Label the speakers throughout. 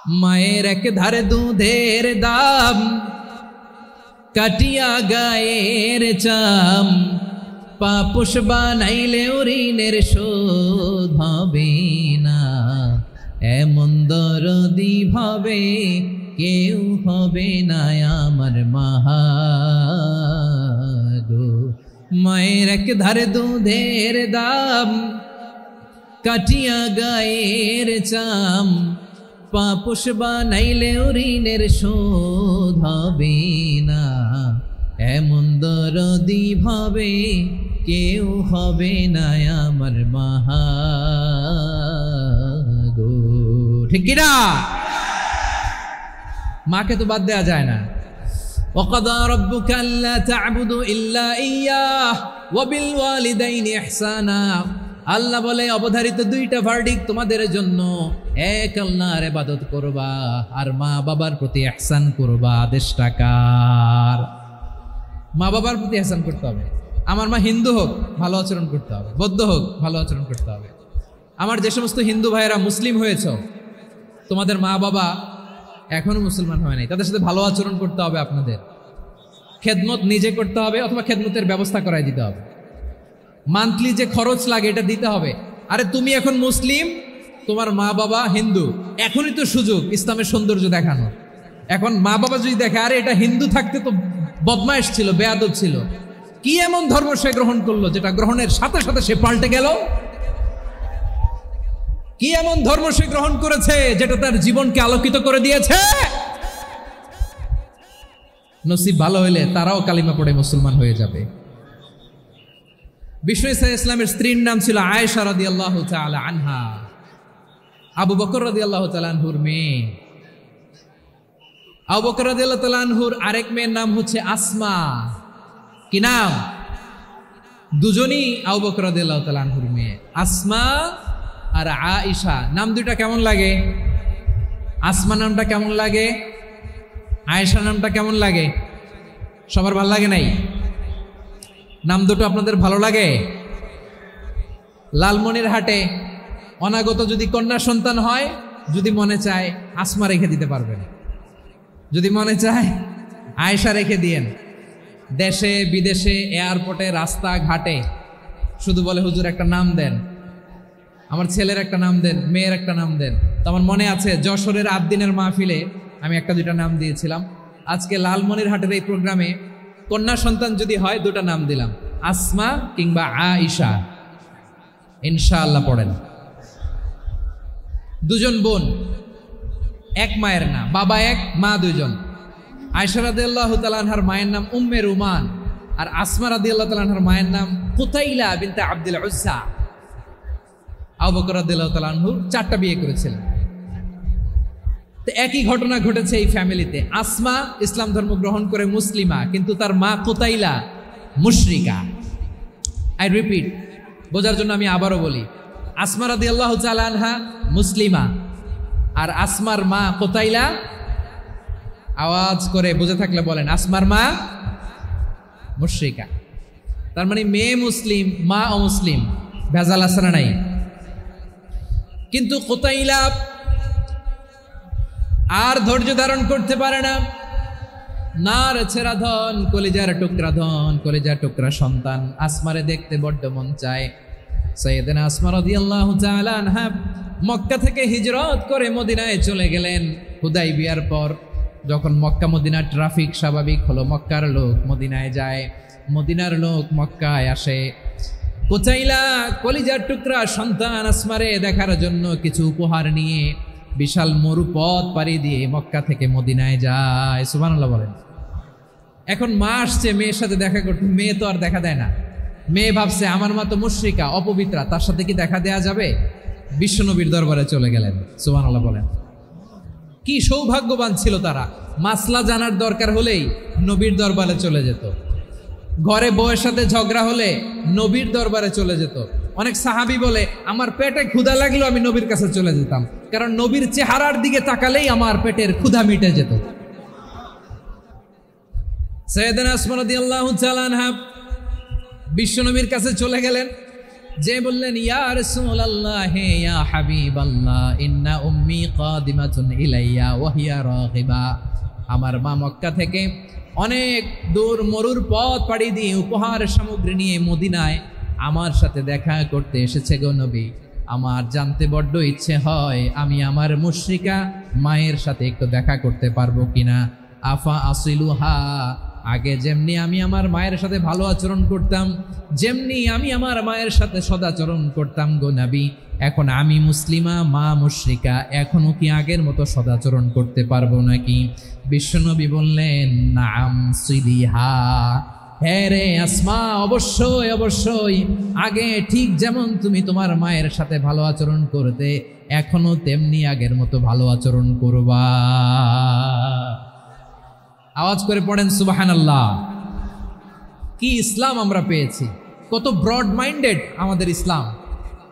Speaker 1: মায়ের এক ধারে দুধের দাম, কাটিয়া গায়ের চাম, পাপুষ বানাইলে ঋণের শোধ হবে না। এমন দরদি ভাবে কেউ হবে না আমার মাহা গো। মায়ের এক ধারে দুধের দাম, কাটিয়া গায়ের চাম, পাপুষ বানাইলে ঋণের শোধ হবে না। এমন দরদি ভাবে কেউ হবে না আমার মাহা গো। ঠিক কিনা? মাকে তো বাদ দেওয়া যায় না। وَقَضَى رَبُّكَ أَلَّا تَعْبُدُوا إِلَّا إِيَّاهُ وَبِالْوَالِدَيْنِ إِحْسَانًا। আল্লাহ বলে অবধারিত দুইটা ভার্ডিক তোমাদের জন্য, এক আল্লাহর ইবাদত করবা আর মা বাবার প্রতি ইহসান করবা। আদেশটা কার? মা বাবার প্রতি ইহসান করতে হবে। আমার মা হিন্দু হোক ভালো আচরণ করতে হবে, বৌদ্ধ হোক ভালো আচরণ করতে হবে। আমার যে সমস্ত হিন্দু ভাইয়েরা মুসলিম হয়েছ, তোমাদের মা বাবা এখনো মুসলমান হয় নাই, তাদের সাথে ভালো আচরণ করতে হবে। আপনাদের খেদমত নিজে করতে হবে অথবা খেদমতের ব্যবস্থা করাই দিতে হবে। মান্থলি যে খরচ লাগে এটা দিতে হবে। আরে তুমি এখন মুসলিম, তোমার মা বাবা হিন্দু, এখনই তো সুযোগ ইসলামের সৌন্দর্য দেখানো। এখন মা বাবা যদি দেখে আরে এটা হিন্দু থাকতে তো বদমাইশ ছিল, বেয়াদব ছিল, কি এমন ধর্ম সে গ্রহণ করলো যেটা গ্রহণের সাথে সাথে সে পাল্টে গেল? কি এমন ধর্ম সে গ্রহণ করেছে যেটা তার জীবনকে আলোকিত করে দিয়েছে? নসিব ভালো হইলে তারাও কালিমা পড়ে মুসলমান হয়ে যাবে। বিষ্ণু ইসলামের স্ত্রীর নাম ছিল আয়েশা রাদিয়াল্লাহু তাআলা আনহা, আবু বকর রাদিয়াল্লাহু তাআলা আনহুর মেয়ে। আবু বকর রাদিয়াল্লাহু তাআলা আনহুর আরেক মেয়ের নাম হচ্ছে আসমা। কি নাম? দুজনই আবু বকর রাদিয়াল্লাহু তাআলা আনহুর মেয়ে, আসমা আর আয়েশা। নাম দুইটা কেমন লাগে? আসমা নামটা কেমন লাগে? আয়েশা নামটা কেমন লাগে? সবার ভালো লাগে নাই? নাম দুটো আপনাদের ভালো লাগে? লালমনিরহাটে অনাগত যদি কন্যা সন্তান হয়, যদি মনে চায় আসমা রেখে দিতে পারবেন, যদি মনে চায় আয়েশা রেখে দিয়েন। দেশে বিদেশে এয়ারপোর্টে রাস্তাঘাটে শুধু বলে হুজুর একটা নাম দেন, আমার ছেলের একটা নাম দেন, মেয়ের একটা নাম দেন। তো আমার মনে আছে যশোরের আদ্দিনের মাহফিলে আমি একটা দুইটা নাম দিয়েছিলাম। আজকে লালমনিরহাটের এই প্রোগ্রামে কন্যা সন্তান যদি হয় দুটা নাম দিলাম, আসমা কিংবা আয়েশা। ইনশাআল্লাহ পড়েন। দুজন বোন, এক মায়ের না, বাবা এক মা দুইজন। আয়েশা রাদিয়াল্লাহু তাআলা আনহার মায়ের নাম উম্মে রুমান, আর আসমা রাদিয়াল্লাহু তাআলা আনহার মায়ের নাম কুতাইলা বিনতে আব্দুল উজ্জা। আবু বকর রাদিয়াল্লাহু তাআলা আনহু 4টা বিয়ে করেছিলেন। তো একই ঘটনা ঘটেছে এই ফ্যামিলিতে। আসমা ইসলাম ধর্ম গ্রহণ করে মুসলিমা, কিন্তু তার মা কুতাইলা মুশরিকা। আই রিপিট, বোঝার জন্য আমি আবারও বলি, আসমা রাদিয়াল্লাহু তাআলা আনহা মুসলিমা, আর আসমার মা কুতাইলা, আওয়াজ করে বুঝে থাকলে বলেন, আসমার মা মুশরিকা। তার মানে মেয়ে মুসলিম, মা অমুসলিম। ভেজাল আছে না নাই? কিন্তু কুতাইলা আর ধৈর্য ধারণ করতে পারে না। নার ছেড়া ধন, কলিজার টুকরা ধন, কলিজার টুকরা সন্তান আসমারে দেখতে বড্ড মন চায়। সাইয়েদনা আসমা রাদিয়াল্লাহু তাআলা আনহা মক্কা থেকে হিজরত করে মদিনায় চলে গেলেন হুদাইবিয়ার পর। যখন মক্কা মদিনার ট্রাফিক স্বাভাবিক হলো, মক্কার লোক মদিনায় যায়, মদিনার লোক মক্কায় আসে। কুতাইলা কলিজার টুকরা সন্তান আসমারে দেখার জন্য কিছু উপহার নিয়ে বিশাল মরুপথ পাড়ি দিয়ে মক্কা থেকে মদিনায় যায়। সুবহানাল্লাহ বলেন। এখন মা আসছে মেয়ের সাথে দেখা করতে, মেয়ে তো আর দেখা দেয় না। মেয়ে ভাবছে আমার মা তো মুশরিকা, অপবিত্রা, তার সাথে কি দেখা দেয়া যাবে? বিশ্বনবীর দরবারে চলে গেলেন। সুবহানাল্লাহ বলেন। কি সৌভাগ্যবান ছিল তারা, মাসলা জানার দরকার হলেই নবীর দরবারে চলে যেত। ঘরে বউয়ের সাথে ঝগড়া হলে নবীর দরবারে চলে যেত। অনেক সাহাবী বলে আমার পেটে ক্ষুধা লাগলো আমি নবীর কাছে চলে যেতাম, কারণ নবীর চেহারার দিকে তাকালেই আমার পেটের ক্ষুধা মিটে যেত। সাইয়েদনা আসমা রাদিয়াল্লাহু তাআলা আনহা বিশ্বনবীর কাছে চলে গেলেন। যে বললেন ইয়া রাসূলুল্লাহ ইয়া হাবিবাল্লাহ ইন্না উম্মি কাদিমাতুন ইলাইয়া ওয়া হিয়া রাগিবা, আমার মা মক্কা থেকে অনেক দূর মরুর পথ পাড়ি দিয়ে উপহার সামগ্রী নিয়ে মদিনায় আমার সাথে দেখা করতে এসেছে গো নবী। আমার জানতে বড্ড ইচ্ছে হয় আমি আমার মুশরিকা মায়ের সাথে একটু দেখা করতে পারবো কিনা। আফা আসিলুহা, আগে যেমনি আমি আমার মায়ের সাথে ভালো আচরণ করতাম, যেমনি আমি আমার মায়ের সাথে সদাচরণ করতাম গো নবী, এখন আমি মুসলিমা মা মুশরিকা, এখনো কি আগের মতো সদাচরণ করতে পারবো নাকি? বিশ্বনবী বললেন নাম সিলিহা, হ্যাঁ রে আসমা, অবশ্যই অবশ্যই, আগে ঠিক যেমন তুমি তোমার মায়ের সাথে ভালো আচরণ করতে এখনো তেমনি আগের মতো ভালো আচরণ করবা। আওয়াজ করে পড়েন সুবহানাল্লাহ। কি ইসলাম আমরা পেয়েছি! কত ব্রড মাইন্ডেড আমাদের ইসলাম,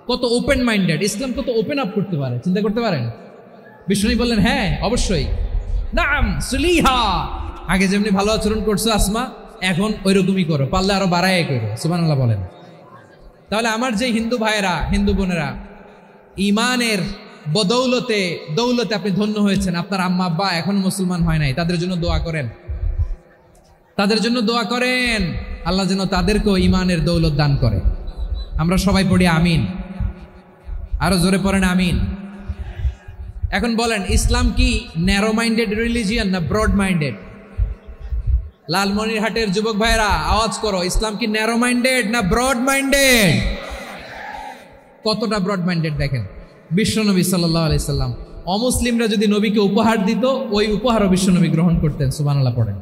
Speaker 1: কত ওপেন মাইন্ডেড ইসলাম, কত ওপেন আপ করতে পারে, চিন্তা করতে পারেন। বিষ্ণু বললেন হ্যাঁ অবশ্যই, নাম সুলিহা, আগে যেমনি ভালো আচরণ করছো আসমা এখন ওইরকমই করো, পারলে আরো বাড়াই করো। সুবহানাল্লাহ বলেন। তাহলে আমার যে হিন্দু ভাইয়েরা হিন্দু বোনেরা ইমানের বদৌলতে দৌলতে আপনি ধন্য হয়েছেন, আপনার আম্মা আব্বা এখন মুসলমান হয় নাই, তাদের জন্য দোয়া করেন, তাদের জন্য দোয়া করেন, আল্লাহ যেন তাদেরকেও ইমানের দৌলত দান করে। আমরা সবাই পড়ি আমিন, আরো জোরে পড়েন আমিন। এখন বলেন ইসলাম কি ন্যারো মাইন্ডেড রিলিজিয়ান না ব্রড মাইন্ডেড? লালমনিরহাটের যুবক ভাইরা আওয়াজ করো, ইসলাম কি ন্যারো মাইন্ডেড না ব্রড মাইন্ডেড? কতটা ব্রড মাইন্ডেড দেখেন। বিশ্বনবী সাল্লাল্লাহু আলাইহি সাল্লাম অমুসলিমরা যদি নবীকে উপহার দিত, ওই উপহারও বিশ্বনবী গ্রহণ করতেন। সুবহানাল্লাহ পড়েন।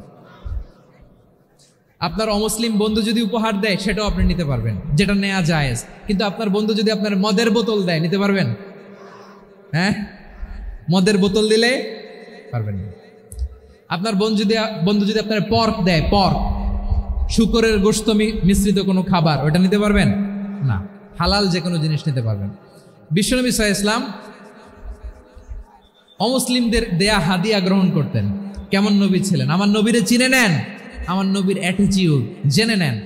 Speaker 1: আপনার অমুসলিম বন্ধু যদি উপহার দেয় সেটাও আপনি নিতে পারবেন, যেটা নেওয়া জায়েজ। কিন্তু আপনার বন্ধু যদি আপনার মদের বোতল দেয়, নিতে পারবেন? হ্যাঁ, মদের বোতল দিলে পারবেন না। আপনার বন্ধু যদি আপনার পর্ক দেয়, পর্ক শুকরের গোশত মিশ্রিত কোনো খাবার, ওটা নিতে পারবেন না। হালাল যে কোনো জিনিস নিতে পারবেন। বিশ্বনবী সাল্লাল্লাহু আলাইহি ওয়াসাল্লাম অমুসলিমদের দেয়া হাদিয়া গ্রহণ করতেন। কেমন নবী ছিলেন? আমার নবীরে চিনে নেন, আমার নবীর অ্যাটিটিউড জেনে নেন।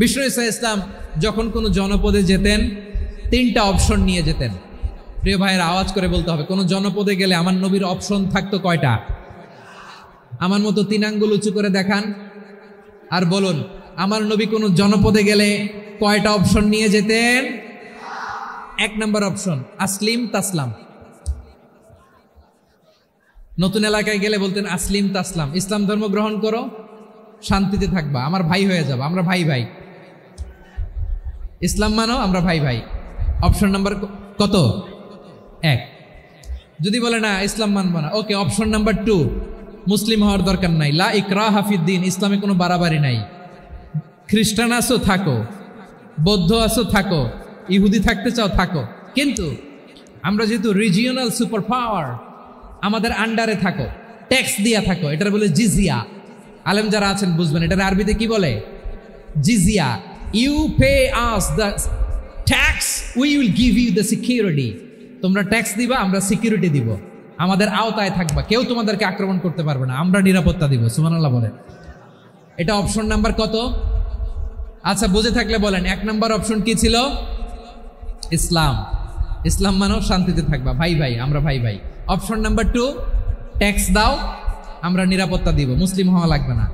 Speaker 1: বিশ্বনবী সাল্লাল্লাহু আলাইহি ওয়াসাল্লাম যখন কোনো জনপদে যেতেন 3টা অপশন নিয়ে যেতেন। প্রিয় ভাইয়ের আওয়াজ করে বলতে হবে, কোনো জনপদে গেলে আমার নবীর অপশন থাকতো কয়টা? আমার মতো 3 আঙ্গুল উঁচু করে দেখান আর বলুন, আমার নবী কোনো জনপদে গেলে কয়টা অপশন নিয়ে যেতেন? 1 নম্বর অপশন আসলিম তাসলাম। নতুন এলাকায় গেলে বলতেন আসলিম তাসলাম, ইসলাম ধর্ম গ্রহণ করো, শান্তিতে থাকবা, আমার ভাই হয়ে যাবা, আমরা ভাই ভাই, ইসলাম মানো, আমরা ভাই ভাই। অপশন নাম্বার কত? 1। যদি বলে না ইসলাম মানবো না, ওকে, অপশন নাম্বার 2, মুসলিম হওয়ার দরকার নাই, লা ইকরাহা ফিদ্দিন, ইসলামে কোনো বাড়াবাড়ি নাই। খ্রিস্টান আসো থাকো, বৌদ্ধ আসো থাকো, ইহুদি থাকতে চাও থাকো, কিন্তু আমরা যেহেতু রিজিওনাল সুপার পাওয়ার, আমাদের আন্ডারে থাকো, ট্যাক্স দিয়া থাকো, এটার বলে জিজিয়া। আলেম যারা আছেন বুঝবেন, এটার আরবিতে কি বলে? জিজিয়া। You pay us the tax, we will give you the security. তোমরা ট্যাক্স দিবা, আমরা সিকিউরিটি দিব, আমাদের আওতায় থাকবা, কেউ তোমাদেরকে আক্রমণ করতে পারবে না, আমরা নিরাপত্তা দিব। সুবহানাল্লাহ বলেন। এটা অপশন নাম্বার কত? আচ্ছা, বুঝে থাকলে বলেন 1 নম্বর অপশন কি ছিল? ইসলাম। ইসলাম মানো, শান্তিতে থাকবা, ভাই ভাই, আমরা ভাই ভাই। অপশন নাম্বার 2, ট্যাক্স দাও, আমরা নিরাপত্তা দিব, মুসলিম হওয়া লাগবে না।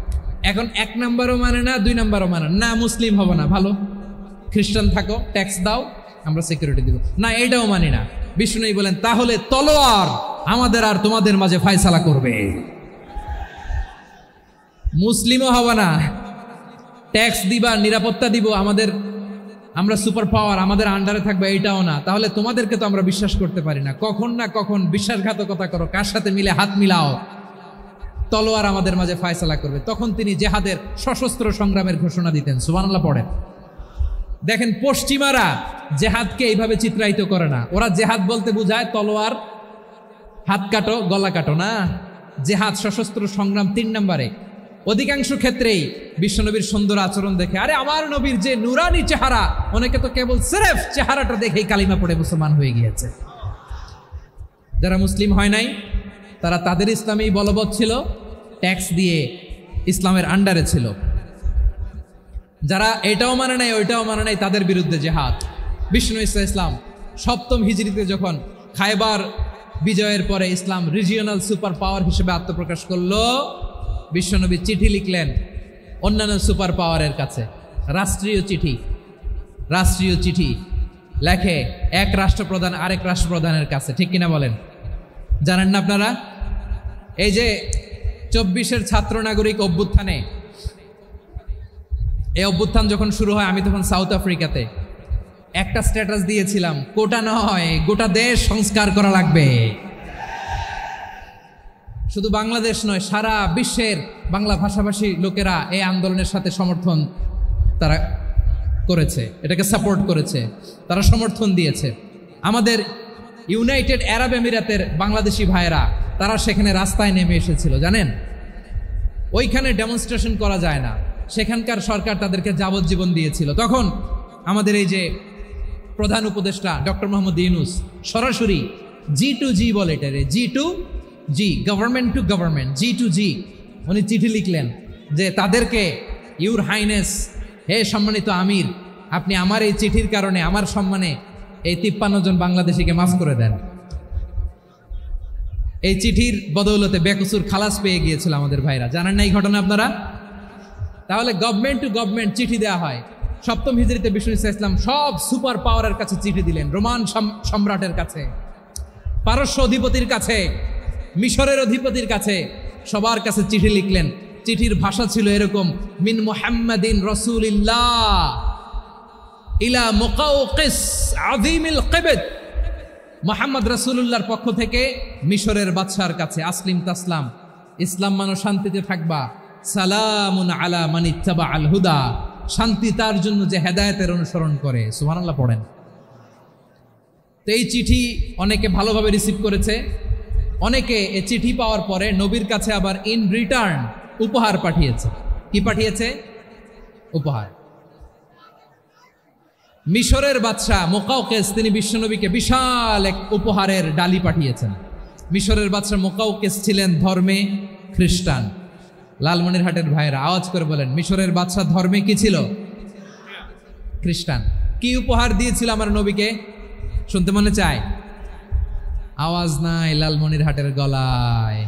Speaker 1: এখন 1 নম্বরও মানে না, 2 নম্বরও মানে না, মুসলিম হবো না, ভালো, খ্রিস্টান থাকো, ট্যাক্স দাও, আমরা সিকিউরিটি দিব না, এটাও মানি না। বিষ্ণু বলেন তাহলে তলোয়ার আমাদের আর তোমাদের মাঝে ফয়সালা করবে, মুসলিমও হবো না, ট্যাক্স দিবা, নিরাপত্তা দিব, আমরা সুপার পাওয়ার, আমাদের আন্ডারে থাকবে, এইটাও না। তাহলে তোমাদেরকে তো আমরা বিশ্বাস করতে পারি না, কখন না কখন বিশ্বাসঘাতকতা করো, কার সাথে মিলে হাত মিলাও, তলোয়ার আমাদের মাঝে ফয়সালা করবে। তখন তিনি জেহাদের সশস্ত্র সংগ্রামের ঘোষণা দিতেন। সুবহানাল্লাহ পড়েন। দেখেন, পশ্চিমারা জেহাদকে এইভাবে চিত্রায়িত করে না। ওরা জেহাদ বলতে বোঝায় তলোয়ার, হাত কাটো, গলা কাটো না। জেহাদ সশস্ত্র সংগ্রাম 3 নম্বরে। অধিকাংশ ক্ষেত্রেই বিশ্বনবীর সুন্দর আচরণ দেখে, আরে আমার নবীর যে নুরানি চেহারা, অনেকে তো কেবল সিরেফ চেহারাটা দেখেই কালিমা পড়ে মুসলমান হয়ে গিয়েছে। যারা মুসলিম হয় নাই তারা তাদের ইসলামেই বলবৎ ছিল, ট্যাক্স দিয়ে ইসলামের আন্ডারে ছিল। যারা এটাও মানে নাই ওইটাও মানে নাই, তাদের বিরুদ্ধে জেহাদ। বিষ্ণু ইসলাম 7ম হিজরিতে যখন খায়বার বিজয়ের পরে ইসলাম রিজিওনাল সুপার পাওয়ার হিসেবে আত্মপ্রকাশ করলো, বিশ্বনবী চিঠি লিখলেন অন্যান্য সুপার পাওয়ারের কাছে, রাষ্ট্রীয় চিঠি লেখে এক রাষ্ট্রপ্রধান আরেক রাষ্ট্রপ্রধানের কাছে, ঠিক কিনা বলেন? জানেন না আপনারা? এই যে 24-এর ছাত্র নাগরিক অভ্যুত্থানে, এই অভ্যুত্থান যখন শুরু হয় আমি তখন সাউথ আফ্রিকাতে একটা স্ট্যাটাস দিয়েছিলাম, কোটা নয় গোটা দেশ সংস্কার করা লাগবে। শুধু বাংলাদেশ নয়, সারা বিশ্বের বাংলা ভাষাভাষী লোকেরা এই আন্দোলনের সাথে সমর্থন তারা করেছে, এটাকে সাপোর্ট করেছে, তারা সমর্থন দিয়েছে। আমাদের ইউনাইটেড আরব আমিরাতের বাংলাদেশি ভাইয়েরা তারা সেখানে রাস্তায় নেমে এসেছিল, জানেন? ওইখানে ডেমনস্ট্রেশন করা যায় না, সেখানকার সরকার তাদেরকে যাবজ্জীবন দিয়েছিল। তখন আমাদের এই যে প্রধান উপদেষ্টা ডক্টর মোহাম্মদ ইউনূস সরাসরি G2G বলে, এটারে G2G, government to government, G2G, উনি চিঠি লিখলেন যে তাদেরকে, ইউর হাইনেস, হে সম্মানিত আমির, আপনি আমার এই চিঠির কারণে আমার সম্মানে এই 53 জন বাংলাদেশিকে মাফ করে দেন। এই চিঠির বদৌলতে বেকসুর খালাস পেয়ে গিয়েছিল আমাদের ভাইরা, জানেন না এই ঘটনা আপনারা? তাহলে গভর্নমেন্ট টু গভর্নমেন্ট চিঠি দেওয়া হয়। 7ম হিজরিতে বিষ্ণু ইসলাম সব সুপার পাওয়ারের কাছে চিঠি দিলেন, রোমান সম্রাটের কাছে, পারস্য অধিপতির কাছে, মিশরের অধিপতির কাছে, সবার কাছে চিঠি লিখলেন। চিঠির ভাষা ছিল এরকম, মিন মুহাম্মাদিন রাসূলিল্লাহ ইলা মুকাওকিস আযীমিল কিবত, মুহাম্মদ রাসূলুল্লাহর পক্ষ থেকে মিশরের বাদশার কাছে, আসলিম তাসলাম, ইসলাম মানো শান্তিতে থাকবা, সালামুন আলা মান ইত্তাবা আল হুদা, শান্তি তার জন্য যে হেদায়েতের অনুসরণ করে। সুবহানাল্লাহ পড়েন। তো এই চিঠি অনেকে ভালোভাবে রিসিভ করেছে, অনেকে এই চিঠি পাওয়ার পরে নবীর কাছে আবার ইন রিটার্ন উপহার পাঠিয়েছে। কি পাঠিয়েছে? উপহার। মিশরের বাদশা মুকাওকিস তিনি বিশ্বনবীকে বিশাল এক উপহারের ডালি পাঠিয়েছেন। মিশরের বাদশা মুকাওকিস ছিলেন ধর্মে খ্রিস্টান। লালমনিরহাটের ভাইয়েরা আওয়াজ করে বলেন, মিশরের বাদশা ধর্মে কি ছিল? খ্রিস্টান। কি উপহার দিয়েছিল আমার নবীকে? শুনতে মনে চায়? আওয়াজ নাই লালমনিরহাটের গলায়,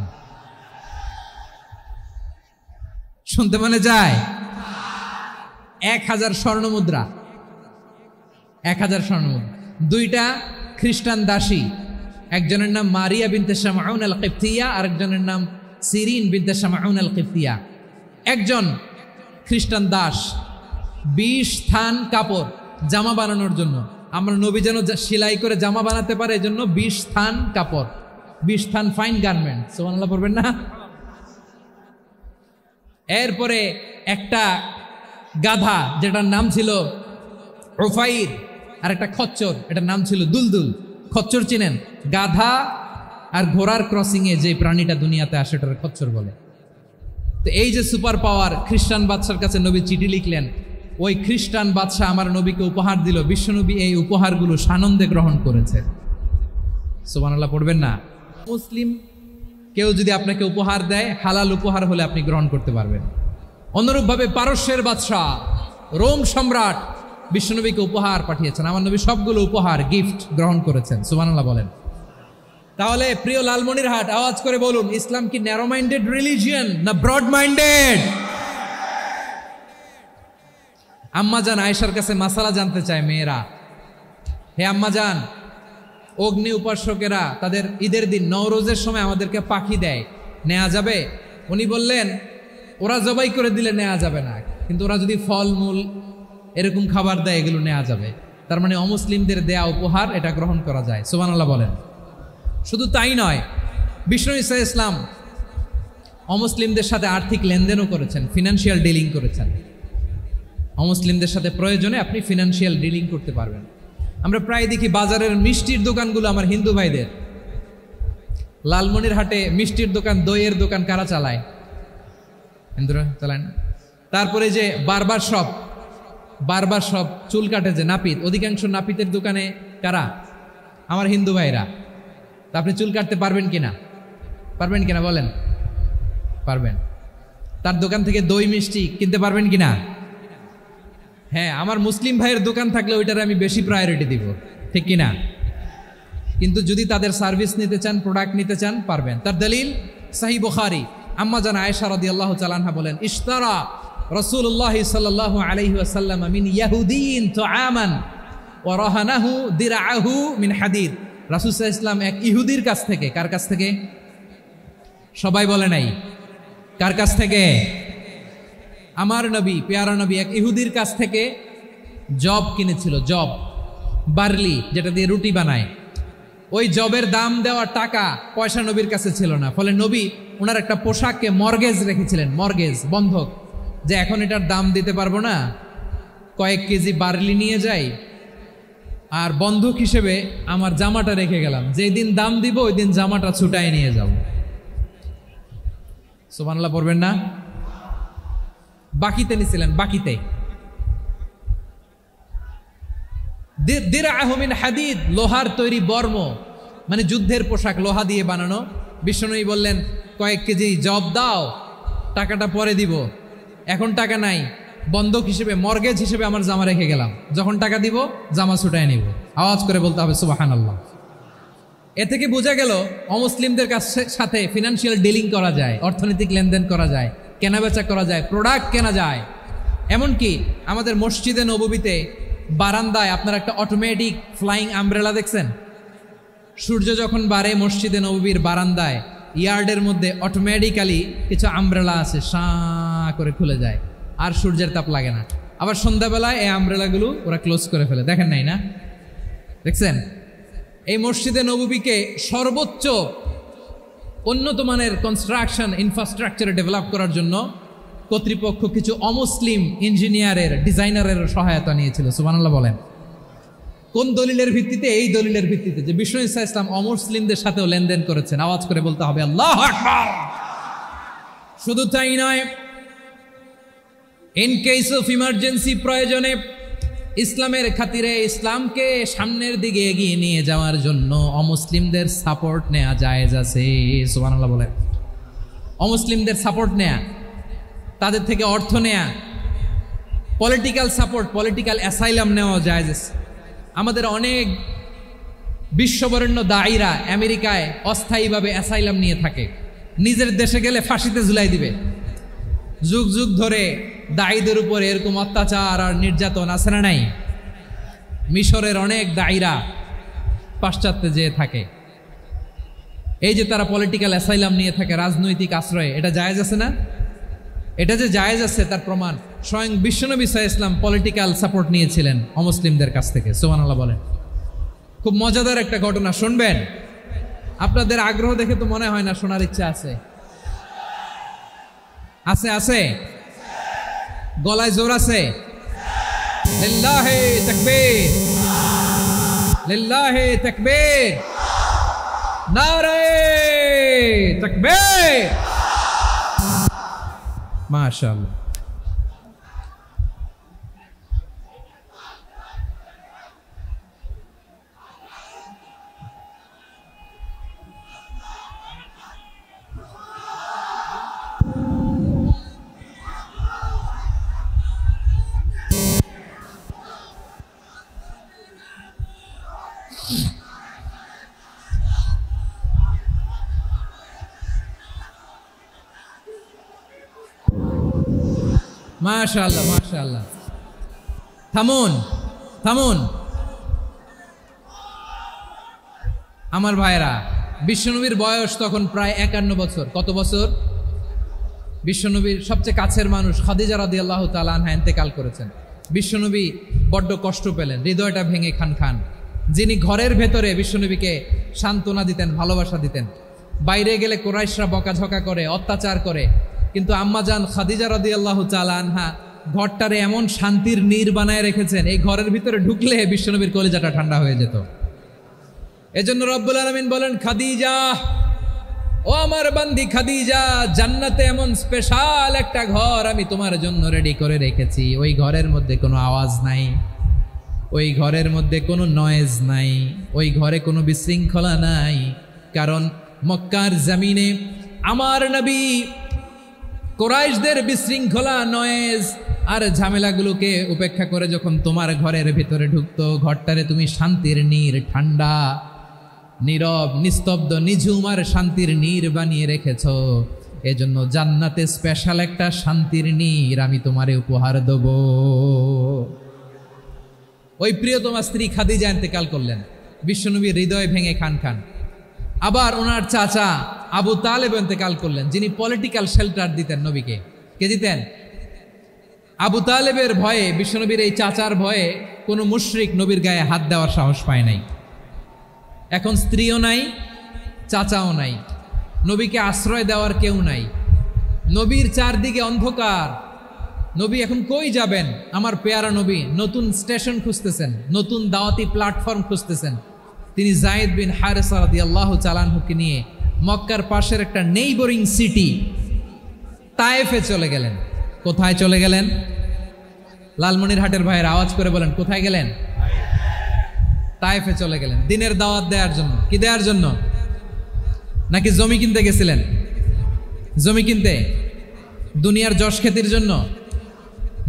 Speaker 1: শুনতে মনে যায়? 1000 স্বর্ণ মুদ্রা, 1000 স্বর্ণ মুদ্রা। 2টা খ্রিস্টান দাসী, একজনের নাম মারিয়া বিনতে শামউন আল কিবতিয়া, আরেকজনের নাম সিরিন বিনতে শামউন আল কিবতিয়া। একজন খ্রিস্টান দাস 20 থান কাপড় জামা বানানোর জন্য, আমরা নবী যেন সেলাই করে জামা বানাতে পারে এজন্য 20 থান কাপড়, 20 থান ফাইন গার্মেন্ট, সুবহানাল্লাহ পড়বেন না? এরপরে একটা গাধা যেটার নাম ছিল উফাইর, আর একটা খচ্চর, এটার নাম ছিল দুলদুল। খচ্চর চিনেন? গাধা আর ঘোড়ার ক্রসিং এ যে প্রাণীটা দুনিয়াতে আসে এটার খচ্চর বলে। তো এই যে সুপার পাওয়ার খ্রিস্টান বাদশার কাছে নবী চিঠি লিখলেন, ওই খ্রিস্টান বাদশা আমার নবীকে উপহার দিল, বিশ্বনবী এই উপহারগুলো সানন্দে গ্রহণ করেছে। সুবহানাল্লাহ পড়বেন না? মুসলিম কেউ যদি আপনাকে উপহার দেয়, হালাল উপহার হলে আপনি গ্রহণ করতে পারবেন। অনুরূপভাবে পারস্যের বাদশা, রোম সম্রাট বিশ্বনবীকে উপহার পাঠিয়েছেন, আমার নবী সবগুলো উপহার গিফট গ্রহণ করেছেন। সুবহানাল্লাহ বলেন। তাহলে প্রিয় লালমনিরহাট আওয়াজ করে বলুন, ইসলাম কি ন্যারো মাইন্ডেড রিলিজিয়ন না ব্রড মাইন্ডেড? আম্মাজান আয়েশার কাছে মাসালা জানতে চায় মেয়েরা, হে আম্মাজান, অগ্নি উপাসকেরা তাদের ঈদের দিন নওরোজের সময় আমাদেরকে পাখি দেয়, নেওয়া যাবে? উনি বললেন, ওরা জবাই করে দিলে নেওয়া যাবে না, কিন্তু ওরা যদি ফলমূল এরকম খাবার দেয় এগুলো নেওয়া যাবে। তার মানে অমুসলিমদের দেয়া উপহার এটা গ্রহণ করা যায়। সুবহানাল্লাহ বলেন। শুধু তাই নয়, বিষ্ণু ঈসা ইসলাম অমুসলিমদের সাথে আর্থিক লেনদেনও করেছেন, ফিনান্সিয়াল ডিলিং করেছেন। অমুসলিমদের সাথে প্রয়োজনে আপনি ফিনান্সিয়াল ডিলিং করতে পারবেন। আমরা প্রায় দেখি বাজারের মিষ্টির দোকানগুলো আমার হিন্দু ভাইদের। লালমনিরহাটে মিষ্টির দোকান, দইয়ের দোকান কারা চালায়? হিন্দুরা চালায় না। তারপরে যে বারবার শপ, চুল কাটে যে নাপিত, অধিকাংশ নাপিতের দোকানে কারা? আমার হিন্দু ভাইরা। তা আপনি চুল কাটতে পারবেন কিনা? পারবেন কিনা বলেন? পারবেন। তার দোকান থেকে দই মিষ্টি কিনতে পারবেন কিনা? হ্যাঁ, আমার মুসলিম ভাইয়ের দোকান থাকলে ওইটার আমি বেশি প্রায়োরিটি দিব, ঠিক কিনা? কিন্তু যদি তাদের সার্ভিস নিতে চান, প্রোডাক্ট নিতে চান, পারবেন। তার দলিল সহিহ বুখারী, আম্মা জান আয়েশা রাদিয়াল্লাহু তাআলা আনহা বলেন, ইশতারা রাসূলুল্লাহ সাল্লাল্লাহু আলাইহি ওয়াসাল্লাম মিন ইয়াহুদিয়িন তুআমান ওয়া রাহানাহু দিরআহু মিন হাদিদ। রাসূল সাল্লাল্লাহু আলাইহি ওয়াসাল্লাম এক ইহুদির কাছ থেকে, কার কাছ থেকে? সবাই বলে নাই, কার কাছ থেকে? আমার নবী, পেয়ারা নবী এক ইহুদির কাছ থেকে জব কিনেছিল, জব, বার্লি, যেটা দিয়ে রুটি বানায়। ওই জবের দাম দেওয়ার টাকা পয়সা নবীর কাছে ছিল না, ফলে নবী ওনার একটা পোশাককে মর্গেজ রেখেছিলেন, মর্গেজ, বন্ধক, যে এখন এটার দাম দিতে পারবো না, কয়েক কেজি বার্লি নিয়ে যাই আর বন্ধক হিসেবে আমার জামাটা রেখে গেলাম, যেই দিন দাম দিব ওই দিন জামাটা ছুটায় নিয়ে যাব। সুবহানাল্লাহ পড়বেন না? বাকিতে নিছিলেন, বাকিতে। দিরআহু মিন হাদিদ, লোহার তৈরি বর্ম, মানে যুদ্ধের পোশাক, লোহা দিয়ে বানানো। বিশ্বনবী বললেন, কয়েক কেজি জব দাও, টাকাটা পরে দিব, এখন টাকা নাই, বন্ধক হিসেবে, মর্গেজ হিসেবে আমার জামা রেখে গেলাম, যখন টাকা দিব জামা ছুটায় নিব। আওয়াজ করে বলতে হবে সুবহানাল্লাহ। এ থেকে বোঝা গেল অমুসলিমদের সাথে ফিনান্সিয়াল ডিলিং করা যায়, অর্থনৈতিক লেনদেন করা যায়, কেনাবেচা করা যায়, প্রোডাক্ট কেনা যায়। এমনকি আমাদের মসজিদে নববীতে বারান্দায় আপনারা একটা অটোমেটিক ফ্লাইং আমব্রেলা দেখছেন? সূর্য যখন বাড়ে মসজিদে নববীর বারান্দায় ইয়ার্ডের মধ্যে অটোমেটিক্যালি কিছু আমব্রেলা আছে, সাঁ করে খুলে যায়, আর সূর্যের তাপ লাগে না। আবার সন্ধ্যাবেলায় এই আমব্রেলাগুলো ওরা ক্লোজ করে ফেলে, দেখেন নাই না? দেখছেন? এই মসজিদে নববীকে সর্বোচ্চ উন্নত মানের কনস্ট্রাকশন ইনফ্রাস্ট্রাকচারে ডেভেলপ করার জন্য কর্তৃপক্ষ কিছু অমুসলিম ইঞ্জিনিয়ারের, ডিজাইনারের সহায়তা নিয়েছিল। সুবহানাল্লাহ বলেন। কোন দলিলের ভিত্তিতে? এই দলিলের ভিত্তিতে যে বিষ্ণু ঈসা ইসলাম অমুসলিমদের সাথেও লেনদেন করেছেন। আওয়াজ করে বলতে হবে আল্লাহু আকবার। শুধু তাই নয়, ইন কেস অফ ইমার্জেন্সি, প্রয়োজনে ইসলামের খাতিরে, ইসলামকে সামনের দিকে এগিয়ে নিয়ে যাওয়ার জন্য অমুসলিমদের সাপোর্ট নেওয়া জায়েজ আছে। সুবহানাল্লাহ বলেন। অমুসলিমদের সাপোর্ট নেয়া, তাদের থেকে অর্থ নেয়া, পলিটিক্যাল সাপোর্ট, পলিটিক্যাল অ্যাসাইলাম নেওয়া জায়েজ আছে। আমাদের অনেক বিশ্ববরেণ্য দায়ীরা আমেরিকায় অস্থায়ীভাবে অ্যাসাইলাম নিয়ে থাকে, নিজের দেশে গেলে ফাঁসিতে ঝুলাই দিবে। যুগ যুগ ধরে দায়ীদের উপর এরকম অত্যাচার আর নির্যাতন আছে না নাই? মিশরের অনেক দায়ীরা পাশ্চাত্যে যেয়ে থাকে, এই যে তারা পলিটিক্যাল অ্যাসাইলাম নিয়ে থাকে, রাজনৈতিক আশ্রয়ে, এটা জায়েজ আছে না? এটা যে জায়েজ আছে তার প্রমাণ স্বয়ং বিশ্বনবী সাল্লাল্লাহু আলাইহি ওয়াসাল্লাম পলিটিক্যাল সাপোর্ট নিয়েছিলেন অমুসলিমদের কাছ থেকে। সুবহানাল্লাহ বলেন। খুব মজাদার একটা ঘটনা শুনবেন, আপনাদের আগ্রহ দেখে তো মনে হয় না শোনার ইচ্ছা আছে। আছে আছে, গলায় জোর আছে। লিল্লাহি তাকবীর, লিল্লাহি তাকবীর, নারে তাকবীর। মাশাআল্লাহ। মাশাআল্লাহ, মাশাআল্লাহ। থামুন, থামুন আমার ভাইরা। বিশ্বনবীর বয়স তখন প্রায় 51 বছর। কত বছর? বিশ্বনবীর সবচেয়ে কাছের মানুষ খাদিজা রাদিয়াল্লাহু তাআলা আনহা ইন্তেকাল করেছেন। বিশ্বনবী বড্ড কষ্ট পেলেন, হৃদয়টা ভেঙে খান খান। যিনি ঘরের ভেতরে বিশ্বনবীকে সান্ত্বনা দিতেন, ভালোবাসা দিতেন, বাইরে গেলে কুরাইশরা বকাঝকা করে, অত্যাচার করে, কিন্তু আম্মাজান খাদিজা রাদিয়াল্লাহু তাআলা আনহা ঘরটারে এমন শান্তির নীর বানায় রেখেছেন, এই ঘরের ভিতরে ঢুকলে বিশ্বনবীর কলিজাটা ঠান্ডা হয়ে যেত। এজন্য রব্বুল আলামিন বলেন, খাদিজা, ও আমার বান্দি খাদিজা, জান্নাতে এমন স্পেশাল একটা ঘর আমি তোমার জন্য রেডি করে রেখেছি। ওই ঘরের মধ্যে কোনো আওয়াজ নাই, ওই ঘরের মধ্যে কোনো নয়েজ নাই, ওই ঘরে কোনো বিশৃঙ্খলা নাই। কারণ মক্কার জমিনে আমার নবী কুরাইশদের বিশৃঙ্খলা, নয়েজ, আর ঝামেলাগুলোকে উপেক্ষা করে যখন তোমার ঘরের ভিতরে ঢুকতো, ঘরটারে তুমি শান্তির নীর, ঠান্ডা, নীরব, নিস্তব্ধ, নিঝুম আর শান্তির নীর বানিয়ে রেখেছ। এজন্য জান্নাতে স্পেশাল একটা শান্তির নীর আমি তোমারে উপহার দেব। ওই প্রিয়তমা স্ত্রী খাদিজা ইন্তেকাল করলেন, বিশ্বনবীর হৃদয় ভেঙে খান খান। আবার ওনার চাচা আবু তালেব ইন্তেকাল করলেন, যিনি পলিটিক্যাল শেল্টার দিতেন নবীকে। কে দিতেন? আবু তালেবের ভয়ে, বিশ্বনবীর এই চাচার ভয়ে কোনো মুশরিক নবীর গায়ে হাত দেওয়ার সাহস পায় নাই। এখন স্ত্রীও নাই, চাচাও নাই, নবীকে আশ্রয় দেওয়ার কেউ নাই। নবীর চারদিকে অন্ধকার। নবী এখন কই যাবেন? আমার পেয়ারা নবী নতুন স্টেশন খুঁজতেছেন, নতুন দাওয়াতি প্ল্যাটফর্ম খুঁজতেছেন। তিনি যায়েদ বিন হারেসা রাদিয়াল্লাহু তাআলা আনহুকে নিয়ে মক্কার পাশের একটা নেইবরিং সিটি তায়েফে চলে গেলেন। কোথায় চলে গেলেন? লালমনিরহাটের ভাইয়ের আওয়াজ করে বলেন, কোথায় গেলেন? তায়েফে চলে গেলেন দিনের দাওয়াত দেওয়ার জন্য। কি দেওয়ার জন্য? নাকি জমি কিনতে গেছিলেন? জমি কিনতে, দুনিয়ার যশ খ্যাতির জন্য,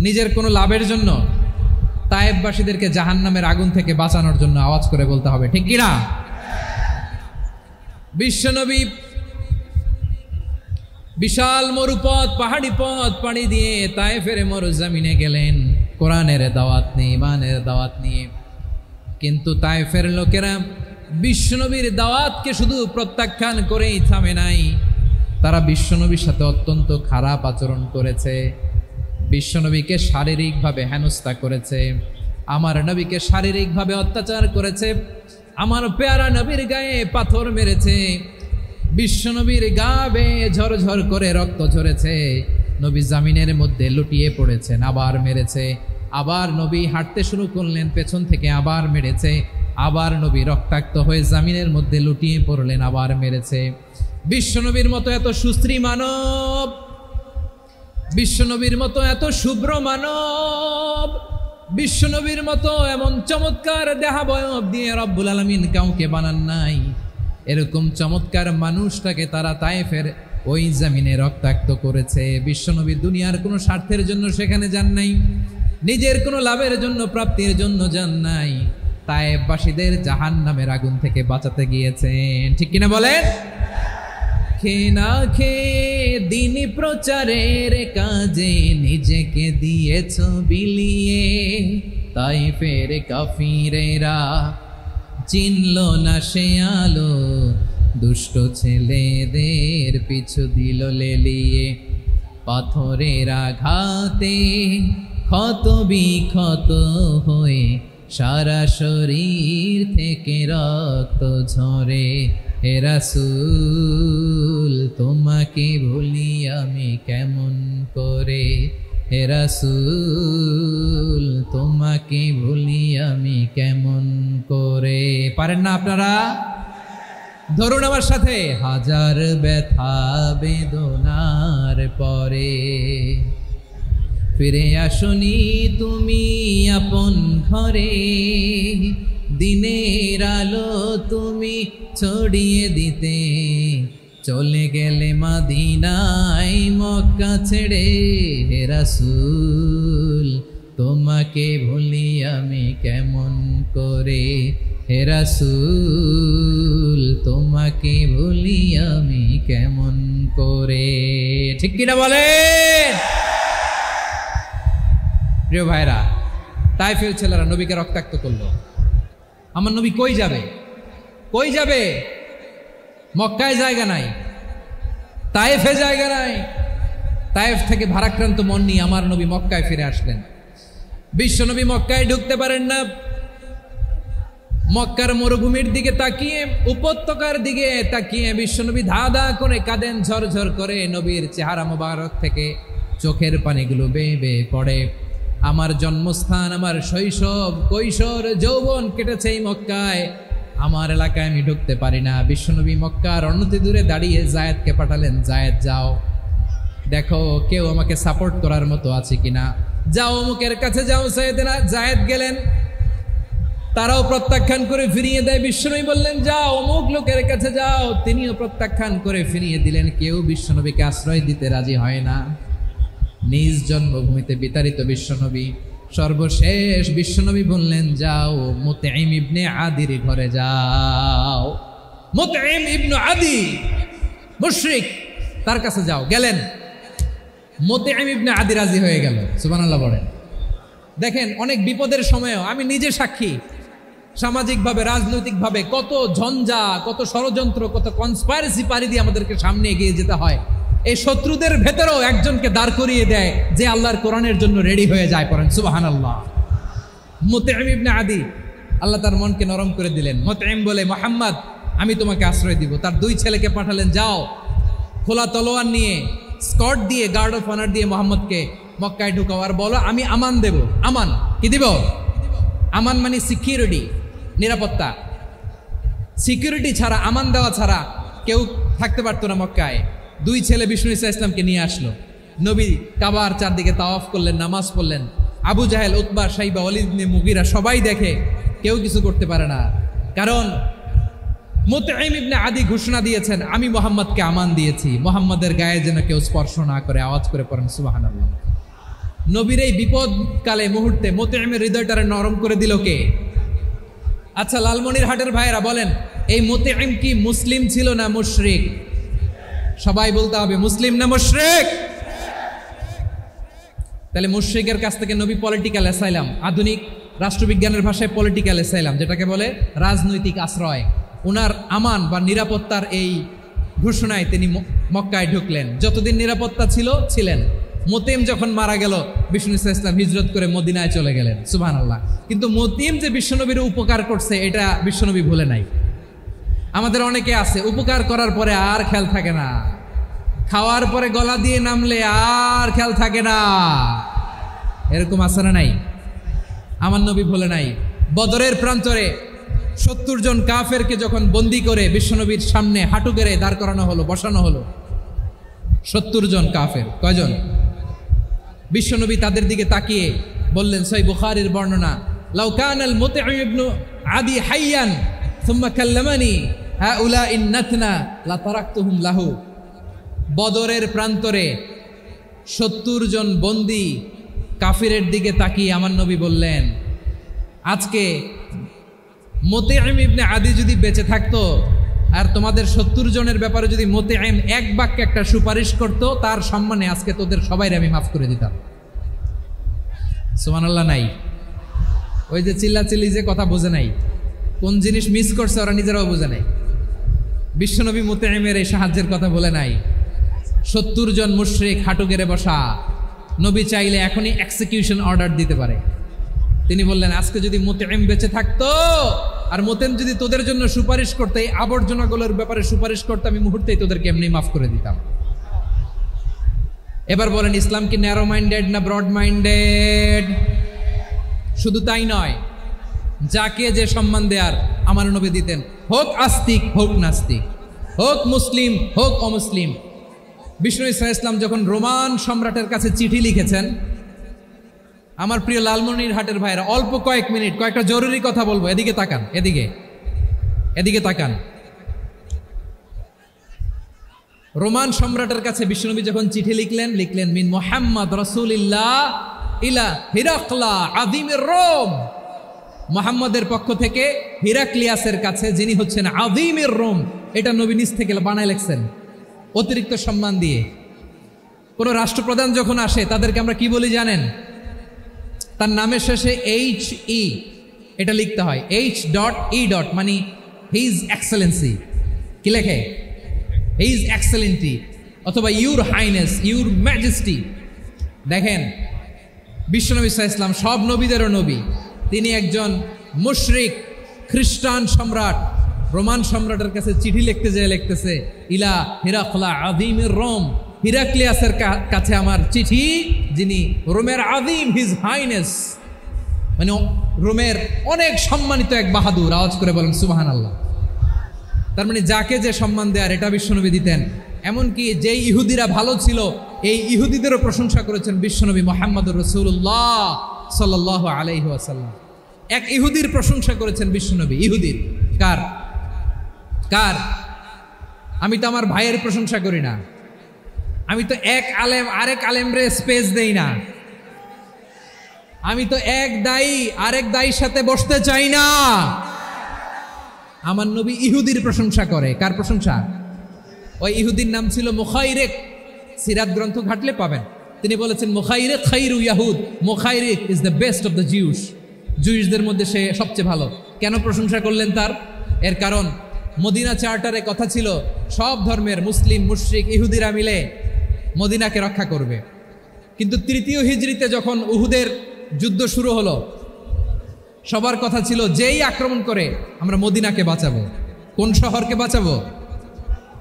Speaker 1: নিজের কোনো লাভের জন্য? তায়েফবাসীদেরকে জাহান্নামের আগুন থেকে বাঁচানোর জন্য। আওয়াজ করে বলতে হবে, ঠিক কিনা? বিশ্বনবী বিশাল মরুপথ, পাহাড়ি পথ পাড়ি দিয়ে তায়েফের মরুজমিনে গেলেন কোরআনের দাওয়াত নিয়ে, ইমানের দাওয়াত নিয়ে। কিন্তু তায়েফের লোকেরা বিশ্বনবীর দাওয়াতকে শুধু প্রত্যাখ্যান করেই থামে নাই, তারা বিশ্বনবীর সাথে অত্যন্ত খারাপ আচরণ করেছে। বিশ্বনবীকে শারীরিকভাবে হেনস্থা করেছে, আমার নবীকে শারীরিকভাবে অত্যাচার করেছে, আমার পেয়ারা নবীর গায়ে পাথর মেরেছে, বিশ্বনবীর গা বেয়ে ঝরঝর করে রক্ত ঝরেছে, নবী জামিনের মধ্যে লুটিয়ে পড়েছেন, আবার মেরেছে, আবার নবী হাঁটতে শুরু করলেন, পেছন থেকে আবার মেরেছে, আবার নবী রক্তাক্ত হয়ে জামিনের মধ্যে লুটিয়ে পড়লেন, আবার মেরেছে। বিশ্বনবীর মতো এত সুশ্রী মানব, বিশ্বনবীর মতো এত শুভ্র মানব, বিশ্বনবীর মতো এমন চমৎকার দেহাবয়ব দিয়ে রব্বুল আলামিন কাউকে বানান নাই। এরকম চমৎকার মানুষটাকে তারা তায়েফের ওই জমিনে রক্তাক্ত করেছে। বিশ্বনবী দুনিয়ার কোনো স্বার্থের জন্য সেখানে যান নাই, নিজের কোনো লাভের জন্য, প্রাপ্তির জন্য যান নাই, তায়েফবাসীদের জাহান্নামের আগুন থেকে বাঁচাতে গিয়েছেন। ঠিক কিনা বলেন? খেয়ে না খেয়ে দিন প্রচারের কাজে নিজেকে দিয়েছ বিলিয়ে, তায়েফের কাফিরেরা চিনল না সে আলো, দুষ্ট ছেলেদের পিছু দিল লেলিয়ে, পাথরের আঘাতে ক্ষত বিক্ষত হয়ে সারা শরীর থেকে রক্ত ঝরে। হে রাসূল তোমাকে ভুলি আমি কেমন করে, হে রাসূল তোমাকে ভুলি আমি কেমন করে। পারেন না আপনারা? ধরুন আমার সাথে, হাজার ব্যথা বেদনার পরে ফিরে আসনি তুমি আপন ঘরে, দিনের আলো তুমি ছড়িয়ে দিতে চলে গেলে মদিনায় মক্কা ছেড়ে। হে রাসূল তোমাকে ভুলি আমি কেমন করে, হে রাসূল তোমাকে ভুলি আমি কেমন করে। ঠিক কিনা বলেন? প্রিয় ভাইরা, তায়েফের ছেলেরা নবীকে রক্তাক্ত করলো। আমার নবী কই যাবে? কই যাবে? মক্কায় জায়গা নাই, তায়েফে জায়গা নাই। তায়েফ থেকে ভারাক্রান্ত মন নিয়ে আমার নবী মক্কায় ফিরে আসলেন। বিশ্বনবী মক্কায় ঢুকতে পারেন না। মক্কার মরুভূমির দিকে তাকিয়ে, উপত্যকার দিকে তাকিয়ে বিশ্বনবী ধা ধা করে কাঁদেন, ঝরঝর করে নবীর চেহারা মোবারক থেকে চোখের পানিগুলো বেয়ে বেয়ে পড়ে। আমার জন্মস্থান, আমার শৈশব, কৈশোর, যৌবন কেটেছে এই মক্কায়, আমার এলাকায় আমি ঢুকতে পারি না। বিশ্বনবী মক্কার অনতি দূরে দাঁড়িয়ে জায়েদকে পাঠালেন, জায়েদ যাও দেখো কেউ আমাকে সাপোর্ট করার মতো আছে কিনা, যাও অমুকের কাছে যাও। জায়েদ গেলেন, তারাও প্রত্যাখ্যান করে ফিরিয়ে দেয়। বিশ্বনবী বললেন যাও অমুক লোকের কাছে যাও, তিনিও প্রত্যাখ্যান করে ফিরিয়ে দিলেন। কেউ বিশ্বনবীকে আশ্রয় দিতে রাজি হয় না। নিজ জন্মভূমিতে বিতাড়িত বিশ্বনবী সর্বশেষ বিশ্বনবী বললেন, যাও মুতঈম ইবনে আদির ঘরে যাও। মুতঈম ইবনে আদি মুশরিক, তার কাছে যাও। গেলেন, মুতঈম ইবনে আদি রাজি হয়ে গেল। সুবহানাল্লাহ বলেন। দেখেন, অনেক বিপদের সময়ও আমি নিজে সাক্ষী, সামাজিকভাবে রাজনৈতিকভাবে কত ঝঞ্ঝা, কত ষড়যন্ত্র, কত কনস্পাইরেসি পাড়ি দিয়ে আমাদেরকে সামনে এগিয়ে যেতে হয়। এই শত্রুদের ভেতরেও একজনকে দাঁড় করিয়ে দেয় যে আল্লাহর কোরআনের জন্য রেডি হয়ে যায়। পড়েন সুবহানাল্লাহ। মুতঈম ইবনে আদি, আল্লাহ তার মনকে নরম করে দিলেন। মুতঈম বলে, মুহাম্মদ আমি তোমাকে আশ্রয় দিব। তার দুই ছেলেকে পাঠালেন, যাও খোলা তলোয়ার নিয়ে, স্কট দিয়ে, গার্ড অফ অনার দিয়ে মোহাম্মদকে মক্কায় ঢুকাও, আর বলো আমি আমান দেব। আমান কি দিব? আমান মানে সিকিউরিটি, নিরাপত্তা। সিকিউরিটি ছাড়া, আমান দেওয়া ছাড়া কেউ থাকতে পারতো না মক্কায়। দুই ছেলে বিষ্ণু ঈসা ইসলামকে নিয়ে আসলো। নবী কাবার চারদিকে তাওয়াফ করলেন, নামাজ পড়লেন। আবু জাহেল, উতবা, শাইবা, ওয়ালিদ ইবনে মুগীরা সবাই দেখে, কেউ কিছু করতে পারে না। কারণ মুতঈম ইবনে আদি ঘোষণা দিয়েছেন, আমি মুহাম্মদকে আমান দিয়েছি, মুহাম্মদের গায়ে যেন কেউ স্পর্শ না করে। আওয়াজ করে পড়েন সুবহানাল্লাহ। নবীর এই বিপদকালে মুহূর্তে মুতঈমের হৃদয়টারে নরম করে দিল কে? আচ্ছা, লালমনিরহাটের ভাইয়েরা বলেন, এই মুতঈম কি মুসলিম ছিল না মুশরিক? সবাই বলতে হবে, মুসলিম না মুশরিক? তাহলে মুশরিকের কাছ থেকে নবী পলিটিক্যাল অ্যাসাইলাম, আধুনিক রাষ্ট্রবিজ্ঞানের ভাষায় পলিটিক্যাল অ্যাসাইলাম, যেটাকে বলে রাজনৈতিক আশ্রয়, ওনার আমান বা নিরাপত্তার এই ঘোষণায় তিনি মক্কায় ঢুকলেন। যতদিন নিরাপত্তা ছিল ছিলেন। মুতঈম যখন মারা গেল, বিষ্ণু ঈসা ইসলাম হিজরত করে মদিনায় চলে গেলেন। সুবহানাল্লাহ। কিন্তু মুতঈম যে বিশ্বনবীর উপকার করছে, এটা বিশ্বনবী ভুলে নাই। আমাদের অনেকে আছে, উপকার করার পরে আর খেয়াল থাকে না, খাওয়ার পরে গলা দিয়ে নামলে আর খেয়াল থাকে না। এরকম আছে না নাই? আমার নবী ভুলে নাই। বদরের প্রান্তরে 70 জন কাফেরকে যখন বন্দি করে বিশ্বনবীর সামনে হাঁটু গেড়ে দাঁড় করানো হলো, বসানো হলো, 70 জন কাফের। কয়জন? বিশ্বনবী তাদের দিকে তাকিয়ে বললেন, সহিহ বুখারীর বর্ণনা, লাউ কানাল মুতঈম ইবনে আদি হাইয়ান সুম্মা কাল্লামানি হাউলাইন নাতনা লা তারাকতুহুম লাহু। বদরের প্রান্তরে 70 জন বন্দী কাফিরের দিকে তাকিয়ে আমার নবী বললেন, আজকে মুতঈম ইবনে আদি যদি বেঁচে থাকতো আর তোমাদের 70 জনের ব্যাপারে যদি মুতঈম এক বাক্যে একটা সুপারিশ করতো, তার সম্মানে আজকে তোদের সবাইরে আমি মাফ করে দিতাম। সুবহানাল্লাহ। নাই? ওই যে চিল্লাচিল্লি যে কথা বোঝে নাই, কোন জিনিস মিস করছে ওরা নিজেরাও বোঝে নাই। বিশ্বনবী মুতঈমের এই সাহায্যের কথা বলে নাই। 70 জন মুশরিক হাঁটু গেড়ে বসা, নবী চাইলে এখনই এক্সিকিউশন অর্ডার দিতে পারে। তিনি বললেন, আজকে যদি মুতঈম বেঁচে থাকতো আর মুতঈম যদি তোদের জন্য সুপারিশ করতে, এই আবর্জনাগুলোর ব্যাপারে সুপারিশ করতে, আমি মুহূর্তেই তোদেরকে এমনি মাফ করে দিতাম। এবার বলেন, ইসলাম কি ন্যারো মাইন্ডেড না ব্রড মাইন্ডেড? শুধু তাই নয়, যাকে যে সম্মান দেয়ার আমার নবী দিতেন, হোক আস্তিক হোক নাস্তিক, হোক মুসলিম হোক অমুসলিম। বিষ্ণু ঈসা ইসলাম যখন রোমান সম্রাটের কাছে চিঠি লিখেছেন, আমার প্রিয় লালমনিরহাটের ভাইরা, অল্প কয়েক মিনিট কয়েকটা জরুরি কথা বলবো। এদিকে তাকান, এদিকে তাকান। রোমান সম্রাটের কাছে বিশ্বনবী যখন চিঠি লিখলেন মিন মুহাম্মদ রাসূলিল্লাহ ইলা হিরাকলা আযীমির রোম। মুহাম্মদের পক্ষ থেকে হিরাক্লিয়াসের কাছে, যিনি হচ্ছেন আযীমির রোম। এটা নবী নিজ থেকে বানায় লিখছেন, অতিরিক্ত সম্মান দিয়ে। কোন রাষ্ট্রপ্রধান যখন আসে তাদেরকে আমরা কি বলি জানেন? তার নামের শেষে HE এটা লিখতে হয়। H.E. মানে হিজ এক্সেলেন্সি। কি লেখে? হিজ এক্সেলেন্টি, অথবা ইউর হাইনেস, ইউর ম্যাজেস্টি। দেখেন, বিশ্বনবী সাল্লাল্লাহু আলাইহি ওয়াসাল্লাম সব নবীদেরও নবী। তিনি একজন মুশরিক খ্রিস্টান সম্রাট, রোমান সম্রাটের কাছে চিঠি লিখতে যেয়ে লিখতেছে, ইলা হিরাকলা আযীমির রোম। হিরাক্লিয়াসের কাছে আমার চিঠি, যিনি রোমের আযীম, হিজ হাইনেস, মানে রোমের অনেক সম্মানিত এক বাহাদুর। আওয়াজ করে বলেন সুবহানাল্লাহ। তার মানে যাকে যে সম্মান দেয়ার, এটা বিশ্বনবী দিতেন। এমনকি যেই ইহুদিরা ভালো ছিল, এই ইহুদিদেরও প্রশংসা করেছেন বিশ্বনবী মুহাম্মদুর রাসূলুল্লাহ সাল্লাল্লাহু আলাইহি ওয়াসাল্লাম। এক ইহুদির প্রশংসা করেছেন বিশ্বনবী। ইহুদির কার? আমি তো আমার ভাইয়ের প্রশংসা করি না, আমি তো এক আলেম আরেক আলেমরে স্পেস দেই না। আমি তো এক দায়ী আরেক দায়ীর সাথে বসতে চাই না। আমার নবী ইহুদির প্রশংসা করে। কার প্রশংসা? ওই ইহুদির নাম ছিল মুখাইরেক। সিরাত গ্রন্থ ঘাটলে পাবেন। তিনি বলেছেন মুখাইরেক খাইরু ইয়াহুদ, Mukhayriq is the best of the Jews. জুইসদের মধ্যে সে সবচেয়ে ভালো। কেন প্রশংসা করলেন তার? এর কারণ মদিনা চার্টারে কথা ছিল সব ধর্মের মুসলিম, মুশরিক, ইহুদিরা মিলে মদিনাকে রক্ষা করবে। কিন্তু তৃতীয় হিজরিতে যখন উহুদের যুদ্ধ শুরু হলো, সবার কথা ছিল যেই আক্রমণ করে আমরা মদিনাকে বাঁচাবো। কোন শহরকে বাঁচাবো?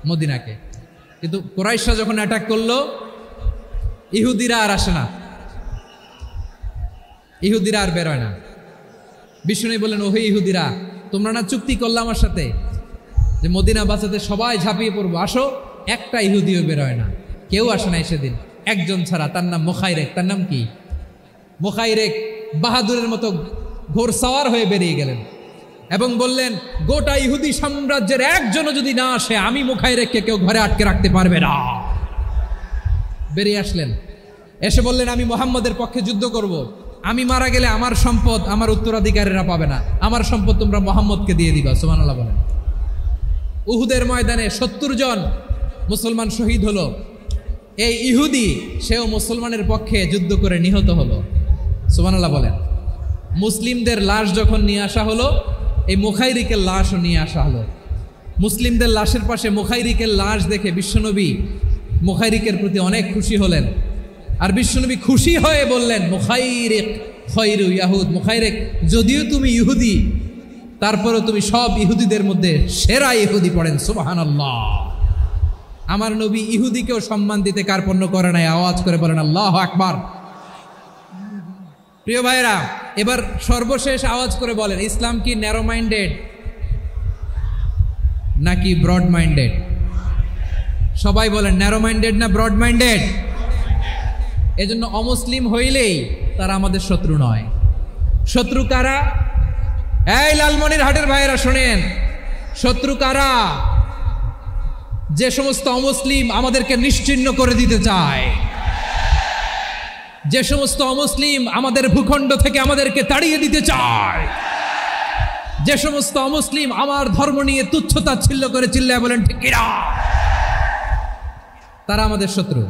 Speaker 1: মদিনাকে। কিন্তু কুরাইশরা যখন অ্যাটাক করলো, ইহুদিরা আর আসে না, ইহুদিরা আর বেরোয় না। বিষ্ণু বললেন, ওহে ইহুদিরা, তোমরা না চুক্তি করলে আমার সাথে যে মদিনা বাঁচাতে সবাই ঝাঁপিয়ে পড়বো, আসো। একটা ইহুদিও বেরোয় না, কেউ আসে নাই সেদিন, একজন ছাড়া। তার নাম মুখাইরেক। তার নাম কি? মুখাইরেক বাহাদুরের মতো ঘোড়সাওয়ার হয়ে বেরিয়ে গেলেন এবং বললেন, গোটা ইহুদি সাম্রাজ্যের একজনও যদি না আসে, আমি মুখাইরেককে কেউ ঘরে আটকে রাখতে পারবে না। বেরিয়ে আসলেন, এসে বললেন, আমি মুহাম্মদের পক্ষে যুদ্ধ করব। আমি মারা গেলে আমার সম্পদ আমার উত্তরাধিকারীরা পাবে না, আমার সম্পদ তোমরা মুহাম্মদকে দিয়ে দিবা। সুবহানাল্লাহ বলেন। উহুদের ময়দানে 70 জন মুসলমান শহীদ হলো। এই ইহুদি, সেও মুসলমানের পক্ষে যুদ্ধ করে নিহত হলো। সুবহানাল্লাহ বলেন। মুসলিমদের লাশ যখন নিয়ে আসা হলো, এই মুখাইরিকের লাশও নিয়ে আসা হলো। মুসলিমদের লাশের পাশে মুখাইরিকের লাশ দেখে বিশ্বনবী মুখাইরিকের প্রতি অনেক খুশি হলেন। আর বিশ্বনবী খুশি হয়ে বললেন, মুখাইরিক খায়রু ইয়াহুদ। মুখাইরিক, যদিও তুমি ইহুদি, তারপরেও তুমি সব ইহুদিদের মধ্যে সেরা ইহুদি। পড়েন সুবহানাল্লাহ। আমার নবী ইহুদিকেও সম্মান দিতে কার্পণ্য করে নাই। আওয়াজ করে বলেন আল্লাহু আকবার। প্রিয় ভাইরা, এবার সর্বশেষ আওয়াজ করে বলেন, ইসলাম কি ন্যারো মাইন্ডেড নাকি ব্রড মাইন্ডেড? সবাই বলেন, ন্যারো মাইন্ডেড না ব্রড মাইন্ডেড? এজন্য অমুসলিম হইলেই তারা আমাদের শত্রু নয়। শত্রু কারা? এই লালমনির হাটের ভাইয়েরা শোনেন, শত্রু কারা? যে সমস্ত অমুসলিম আমাদেরকে নিশ্চিহ্ন করে দিতে চায়, যে সমস্ত অমুসলিম আমাদের ভূখণ্ড থেকে আমাদেরকে তাড়িয়ে দিতে চায়, যে সমস্ত অমুসলিম আমার ধর্ম নিয়ে তুচ্ছতাচ্ছিল্য করে চিল্লায় বলেন ঠিক কিনা, তারা আমাদের শত্রু।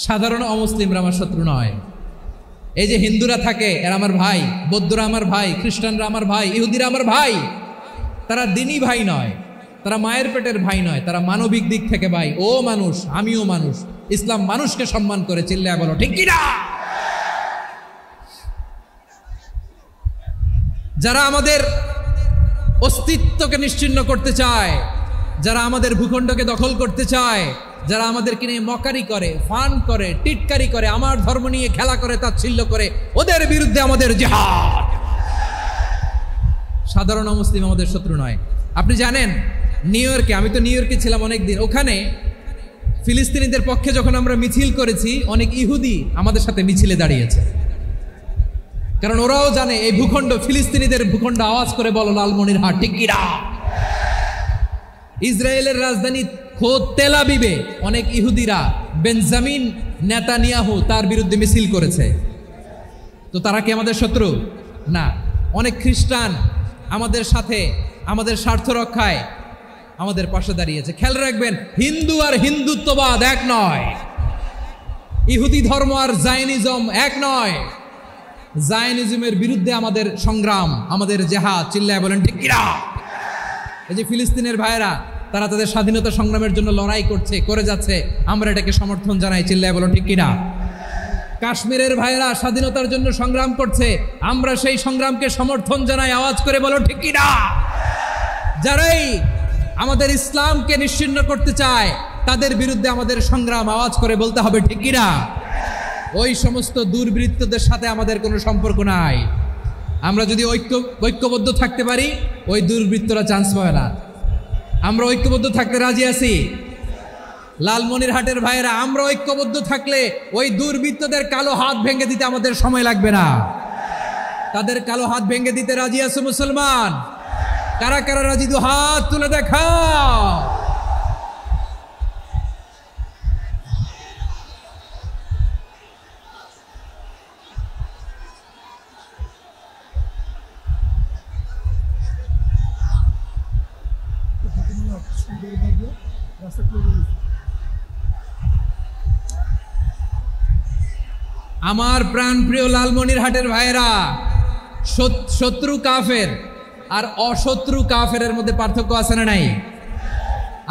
Speaker 1: সাধারণ অমুসলিমরা আমার শত্রু নয়। এই যে হিন্দুরা থাকে, এরা আমার ভাই, বৌদ্ধরা আমার ভাই, খ্রিস্টানরা আমার ভাই, ইহুদিরা আমার ভাই। তারা দিনই ভাই নয়, তারা মায়ের পেটের ভাই নয়, তারা মানবিক দিক থেকে ভাই। ও মানুষ, আমিও মানুষ। ইসলাম মানুষকে সম্মান করে, চিল্লায় বলো ঠিক কিনা। যারা আমাদের অস্তিত্বকে নিশ্চিহ্ন করতে চায়, যারা আমাদের ভূখণ্ডকে দখল করতে চায়, যারা আমাদেরকে নিয়ে মকারি করে, ফান করে, টিটকারি করে, আমার ধর্ম নিয়ে খেলা করে, তাচ্ছিল্য করে, ওদের বিরুদ্ধে আমাদের জিহাদ। সাধারণ মুসলিম আমাদের শত্রু নয়। আপনি জানেন নিউ ইয়র্কে, আমি তো নিউ ইয়র্কে ছিলাম অনেকদিন, ওখানে ফিলিস্তিনিদের পক্ষে যখন আমরা মিছিল করেছি, অনেক ইহুদি আমাদের সাথে মিছিলে দাঁড়িয়েছে। কারণ ওরাও জানে এই ভূখণ্ড ফিলিস্তিনিদের ভূখণ্ড। আওয়াজ করে বলো লালমনির হাট ঠিক কিনা। ইসরায়েলের রাজধানী খোদ তেল আবিবে অনেক ইহুদিরা বেঞ্জামিন নেতানিয়াহু তার বিরুদ্ধে মিছিল করেছে। তো তারা কি আমাদের শত্রু? না। অনেক খ্রিস্টান আমাদের সাথে আমাদের স্বার্থ রক্ষায় আমাদের পাশে দাঁড়িয়েছে। খেয়াল রাখবেন, হিন্দু আর হিন্দুত্ববাদ এক নয়, ইহুদি ধর্ম আর জায়নিজম এক নয়। জায়নিজমের বিরুদ্ধে আমাদের সংগ্রাম, আমাদের জেহাদ, চিল্লায় বলেন ঠিক কিনা। এই যে ফিলিস্তিনের ভাইয়েরা, তারা তাদের স্বাধীনতা সংগ্রামের জন্য লড়াই করছে, করে যাচ্ছে, আমরা এটাকে সমর্থন জানাই, চিল্লায় বলো ঠিক কিনা। কাশ্মীরের ভাইয়েরা স্বাধীনতার জন্য সংগ্রাম করছে, আমরা সেই সংগ্রামকে সমর্থন জানাই, আওয়াজ করে বলো ঠিক কিনা। যারাই আমাদের ইসলামকে নিশ্চিহ্ন করতে চায়, তাদের বিরুদ্ধে আমাদের সংগ্রাম, আওয়াজ করে বলতে হবে ঠিক কিনা। ওই সমস্ত দুর্বৃত্তদের সাথে আমাদের কোনো সম্পর্ক নাই। আমরা যদি ঐক্যবদ্ধ থাকতে পারি, ওই দুর্বৃত্তরা চান্স পাবে না। আমরা ঐক্যবদ্ধ থাকতে রাজি আছি। লালমনিরহাটের ভাইয়েরা, আমরা ঐক্যবদ্ধ থাকলে ওই দুর্বৃত্তদের কালো হাত ভেঙে দিতে আমাদের সময় লাগবে না। তাদের কালো হাত ভেঙে দিতে রাজি আছে মুসলমান? কারা কারা রাজি? দু হাত তুলে দেখাও। আমার প্রাণ প্রিয় লালমনিরহাটের ভাইয়েরা, শত্রু কাফের আর অশত্রু কাফেরের মধ্যে পার্থক্য আছে না নাই?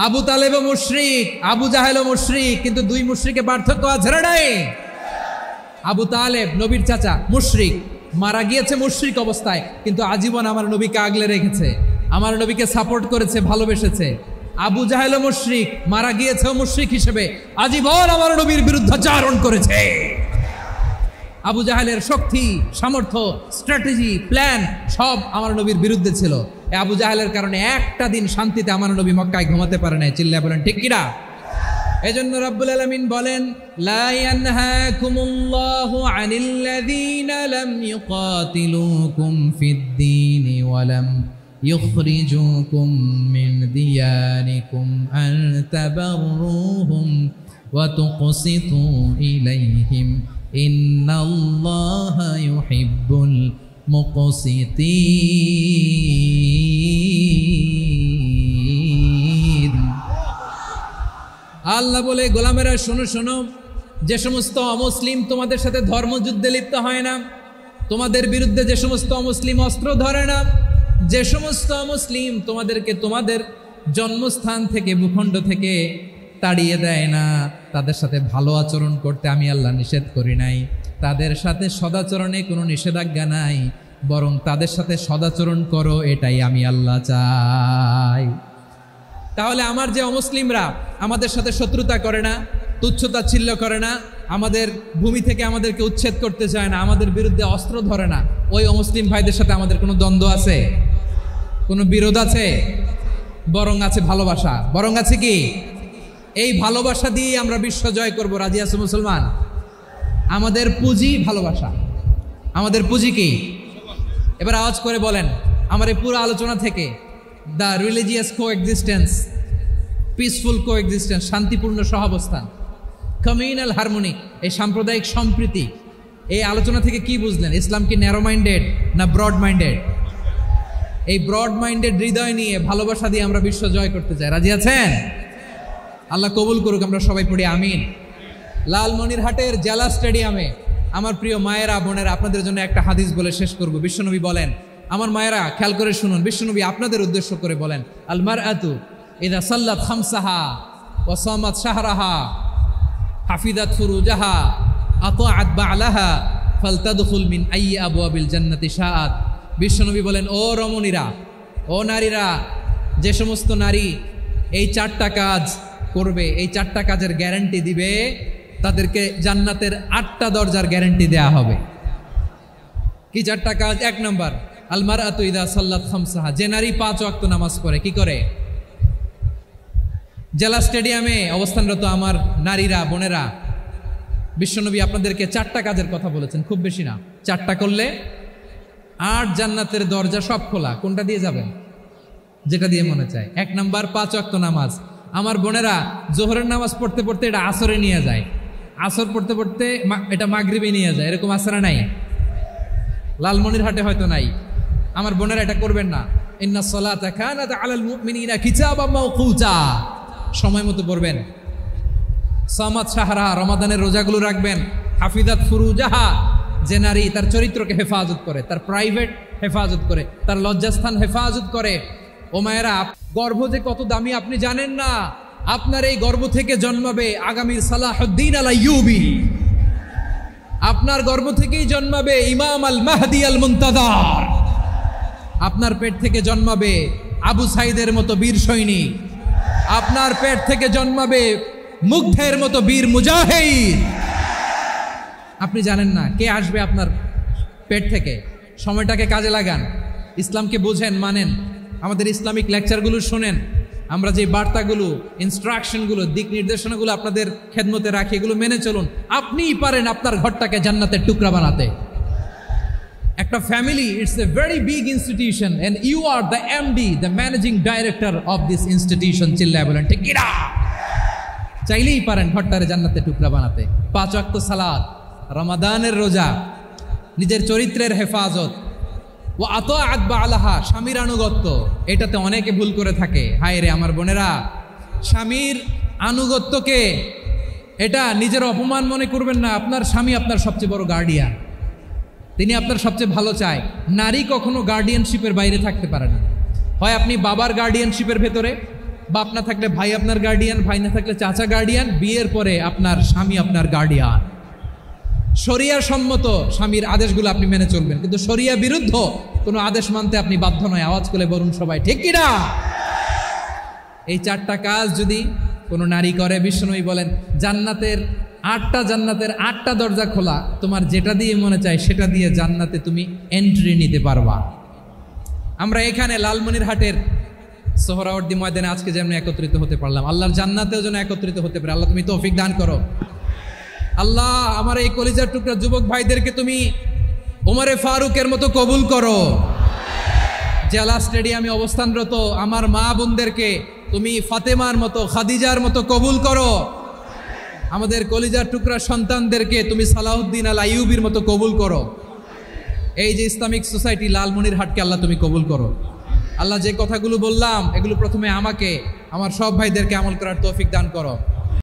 Speaker 1: আবু তালেবও মুশরিক, আবু জাহেলও মুশরিক, কিন্তু দুই মুশরিকে পার্থক্য আছে না নাই? আবু তালেব নবীর চাচা, মুশরিক, মারা গিয়েছে মুশরিক অবস্থায়, কিন্তু আজীবন আমার নবীকে আগলে রেখেছে, আমার নবীকে সাপোর্ট করেছে, ভালোবেসেছে। আবু জাহেলও মুশরিক, মারা গিয়েছে মুশরিক হিসেবে, আজীবন আমার নবীর বিরুদ্ধাচরণ করেছে। আবু জাহেলের শক্তি, সামর্থ্য, স্ট্র্যাটেজি, প্ল্যান সব আমার নবীর বিরুদ্ধে ছিল। এই আবু জাহেলের কারণে একটা দিন শান্তিতে আমার নবী মক্কায় ঘুমাতে পারে নাই। চিল্লায় বলেন ঠিক কিনা? এজন্য রব্বুল আলামিন বলেন, লা ইয়ানহাকুমুল্লাহু আনিল্লাযীনা লাম ইউকাতিলুকুম ফিদ-দীনি ওয়া লাম ইখরিজুকুম মিন দিয়ারিকুম আন তাবাররুহুম ওয়া তুকসিতু ইলাইহিম ইন্নাল্লাহা ইউহিব্বুল মুকসিতিন। আল্লাহ বলে, গোলামেরা শোনো শোনো, যে সমস্ত অমুসলিম তোমাদের সাথে ধর্মযুদ্ধে লিপ্ত হয় না, তোমাদের বিরুদ্ধে যে সমস্ত অমুসলিম অস্ত্র ধরে না, যে সমস্ত অমুসলিম তোমাদেরকে তোমাদের জন্মস্থান থেকে, ভূখণ্ড থেকে তাড়িয়ে দেয় না, তাদের সাথে ভালো আচরণ করতে আমি আল্লাহ নিষেধ করি নাই। তাদের সাথে সদাচরণে কোনো নিষেধাজ্ঞা নাই, বরং তাদের সাথে সদাচরণ করো, এটাই আমি আল্লাহ চাই। তাহলে আমার যে অমুসলিমরা আমাদের সাথে শত্রুতা করে না, তুচ্ছতাচ্ছিল্য করে না, আমাদের ভূমি থেকে আমাদেরকে উচ্ছেদ করতে চায় না, আমাদের বিরুদ্ধে অস্ত্র ধরে না, ওই অমুসলিম ভাইদের সাথে আমাদের কোনো দ্বন্দ্ব আছে? কোনো বিরোধ আছে? বরং আছে ভালোবাসা। বরং আছে কি? এই ভালোবাসা দিয়ে আমরা বিশ্ব জয় করব। রাজি আছো মুসলমান? আমাদের পুঁজি ভালোবাসা। আমাদের পুঁজি কি? এবার আওয়াজ করে বলেন, আমার এই পুরো আলোচনা থেকে the religious coexistence, peaceful coexistence, শান্তিপূর্ণ সহাবস্থান, কমিউনাল হারমোনি, এই সাম্প্রদায়িক সম্প্রীতি, এই আলোচনা থেকে কি বুঝলেন? ইসলাম কি ন্যারো মাইন্ডেড না ব্রড মাইন্ডেড? এই ব্রড মাইন্ডেড হৃদয় নিয়ে, ভালোবাসা দিয়ে আমরা বিশ্ব জয় করতে চাই। রাজি আছেন? আল্লাহ কবুল করুক, আমরা সবাই পড়ি আমিন। লালমনিরহাটের জেলা স্টেডিয়ামে আমার প্রিয় মায়েরা, বোনেরা, আপনাদের জন্য একটা হাদিস বলে শেষ করব। বিশ্বনবী বলেন, আমার মায়েরা খেয়াল করে শুনুন, বিশ্বনবী আপনাদের উদ্দেশ্য করে বলেন, আল মারআতু ইযা সাল্লাত খামসাহা ওয়া সামাত শাহরাহা হাফিজাত ফুরুজাহা আতাআত বা'লাহা ফালতাদখুল মিন আইয়ি আবওয়াবিল জান্নাতি শাআত। বিশ্বনবী বলেন, ও রমণীরা, ও নারীরা, যে সমস্ত নারী এই চারটা কাজ করবে, এই চারটা কাজের গ্যারান্টি দিবে, তাদেরকে জান্নাতের 8টা দরজার গ্যারান্টি দেয়া হবে। কি চারটা কাজ? 1 নম্বর, আল মারআতু ইযা সাল্লাত খামসাহা, যে নারী 5 ওয়াক্ত নামাজ পড়ে। কি করে? জেলা স্টেডিয়ামে অবস্থানরত আমার নারীরা, বোনেরা, বিশ্বনবী আপনাদেরকে 4টা কাজের কথা বলেছেন, খুব বেশি না। 4টা করলে 8 জান্নাতের দরজা সব খোলা। কোনটা দিয়ে যাবেন? যেটা দিয়ে মনে চায়। 1 নম্বর 5 ওয়াক্ত নামাজ। আমার বোনেরা জোহরের নামাজ পড়তে পড়তে এটা আসরে নিয়ে যায়, আসর পড়তে পড়তে এটা মাগরিবে নিয়ে যায়। এরকম আসরা নাই? লালমনিরহাটে হয়তো নাই। আমার বোনেরা এটা করবেন না। ইন্নাস সালাতা কানাত আলাল মুমিনিনা কিতাবাম মাওকুতা, সময় মতো পড়বেন। সামাত শাহরা, রমাদানের রোজাগুলো রাখবেন। হাফিজাত ফুরুজাহা, যে নারী তার চরিত্রকে হেফাজত করে, তার প্রাইভেট হেফাজত করে, তার লজ্জাস্থান হেফাজত করে। ও মায়েরা, গর্ভ যে কত দামি আপনি জানেন না। আপনার এই গর্ভ থেকে জন্মাবে আগামীর সালাহুদ্দিন আল আইয়ুবী। আপনার গর্ভ থেকেই জন্মাবে ইমাম আল মাহদি আল মুনতাজার। আপনার পেট থেকে জন্মাবে আবু সাইদের মতো বীর সৈনিক। আপনার পেট থেকে জন্মাবে মুগ্ধের মতো বীর মুজাহিদ। আপনি জানেন না কে আসবে আপনার পেট থেকে। সময়টাকে কাজে লাগান, ইসলামকে বুঝেন, মানেন, আমাদের ইসলামিক লেকচারগুলো শোনেন। আমরা যে বার্তাগুলো, ইনস্ট্রাকশনগুলো, দিক নির্দেশনাগুলো আপনাদের খেদমতে রাখি, এগুলো মেনে চলুন। আপনিই পারেন আপনার ঘরটাকে জান্নাতের টুকরা বানাতে। একটা family, it's a very big institution and you are the MD, the managing director of this institution. চিল্লায় বলেন ঠিক কিনা? চাইলেই পারেন ঘরটারে জান্নাতের টুকরা বানাতে। 5 ওয়াক্ত সালাত, রমাদানের রোজা, নিজের চরিত্রের হেফাজত, ও আতাআত বা'লাহা, স্বামীর আনুগত্য। এটাতে অনেকে ভুল করে থাকে। হায় রে আমার বোনেরা, স্বামীর আনুগত্যকে এটা নিজের অপমান মনে করবেন না। আপনার স্বামী আপনার সবচেয়ে বড় গার্ডিয়ান, তিনি আপনার সবচেয়ে ভালো চায়। নারী কখনো গার্ডিয়ানশিপের বাইরে থাকতে পারে না। হয় আপনি বাবার গার্ডিয়ানশিপের ভেতরে, বাপ না থাকলে ভাই আপনার গার্ডিয়ান, ভাই না থাকলে চাচা গার্ডিয়ান, বিয়ের পরে আপনার স্বামী আপনার গার্ডিয়ান। শরিয়া সম্মত স্বামীর আদেশগুলো আপনি মেনে চলবেন, কিন্তু শরিয়া বিরুদ্ধ কোনো আদেশ মানতে আপনি বাধ্য নয়। আওয়াজ করে বলুন সবাই, ঠিক কিনা? এই 4টা কাজ যদি কোনো নারী করে, বিশ্বনবী বলেন জান্নাতের 8টা দরজা খোলা, তোমার যেটা দিয়ে মনে চায় সেটা দিয়ে জান্নাতে তুমি এন্ট্রি নিতে পারবা। আমরা এখানে লালমনিরহাটের সোহরাওয়ার্দী ময়দানে আজকে যেমন একত্রিত হতে পারলাম, আল্লাহর জান্নাতেও যেন একত্রিত হতে পারে। আল্লাহ তুমি তৌফিক দান করো। আল্লাহ আমার এই কলিজার টুকরা যুবক ভাইদেরকে তুমি ওমরে ফারুকের মতো কবুল করো। জেলা স্টেডিয়ামে অবস্থানরত আমার মা বোনদেরকে তুমি ফাতেমার মতো, খাদিজার মতো কবুল করো। আমাদের কলিজার টুকরা সন্তানদেরকে তুমি সালাউদ্দিন আল আইয়ুবীর মতো কবুল করো। এই যে ইসলামিক সোসাইটি লালমনিরহাটকে আল্লাহ তুমি কবুল করো। আল্লাহ যে কথাগুলো বললাম এগুলো প্রথমে আমাকে, আমার সব ভাইদেরকে আমল করার তৌফিক দান করো।